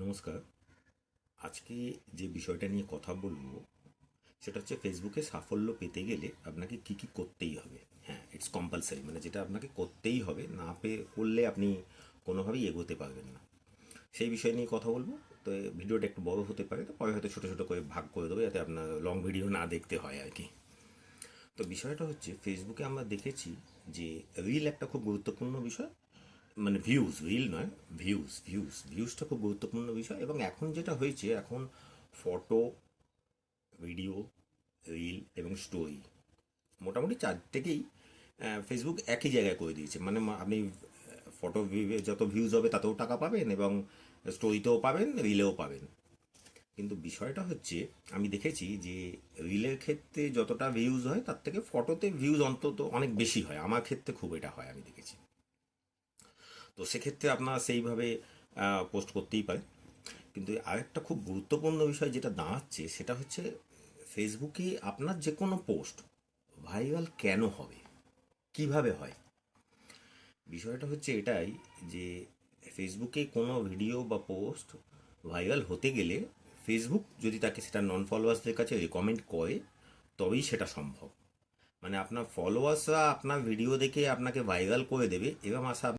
নমস্কার। আজকে যে বিষয়টা নিয়ে কথা বলবো সেটা হচ্ছে ফেসবুকে সাফল্য পেতে গেলে আপনাকে কি কি করতেই হবে। হ্যাঁ, ইটস কম্পালসারি, মানে যেটা আপনাকে করতেই হবে, না করলে আপনি কোনোভাবেই এগোতে পারবেন না। সেই বিষয় নিয়ে কথা বলবো। তো ভিডিওটা একটু বড় হতে পারে, তো পরে হয়তো ছোটো ছোটো করে ভাগ করে দেবো যাতে আপনার লং ভিডিও না দেখতে হয় আর কি। তো বিষয়টা হচ্ছে ফেসবুকে আমরা দেখেছি যে রিল একটা খুব গুরুত্বপূর্ণ বিষয়, মানে ভিউজ, রিল নয়, ভিউজটা খুব গুরুত্বপূর্ণ বিষয়। এবং এখন যেটা হয়েছে, এখন ফটো, ভিডিও, রিল এবং স্টোরি, মোটামুটি চারটেকেই ফেসবুক একই জায়গায় করে দিয়েছে। মানে আপনি ফটো যত ভিউজ হবে তাতেও টাকা পাবেন, এবং স্টোরিতেও পাবেন, রিলেও পাবেন। কিন্তু বিষয়টা হচ্ছে, আমি দেখেছি যে রিলের ক্ষেত্রে যতটা ভিউজ হয় তার থেকে ফটোতে ভিউজ অন্তত অনেক বেশি হয়। আমার ক্ষেত্রে খুব এটা হয়, আমি দেখেছি। তো সেক্ষেত্রে আপনারা সেইভাবে পোস্ট করতেই পারেন। কিন্তু আরেকটা খুব গুরুত্বপূর্ণ বিষয় যেটা দাঁড়াচ্ছে সেটা হচ্ছে, ফেসবুকে আপনার যে কোনো পোস্ট ভাইরাল কেন হবে, কিভাবে হয়। বিষয়টা হচ্ছে এটাই যে ফেসবুকে কোনো ভিডিও বা পোস্ট ভাইরাল হতে গেলে ফেসবুক যদি তাকে সেটা নন ফলোয়ার্সদের কাছে রেকমেন্ড করে তবেই সেটা সম্ভব। মানে আপনার ফলোয়ার্সরা আপনার ভিডিও দেখে আপনাকে ভাইরাল করে দেবে এরকম আশা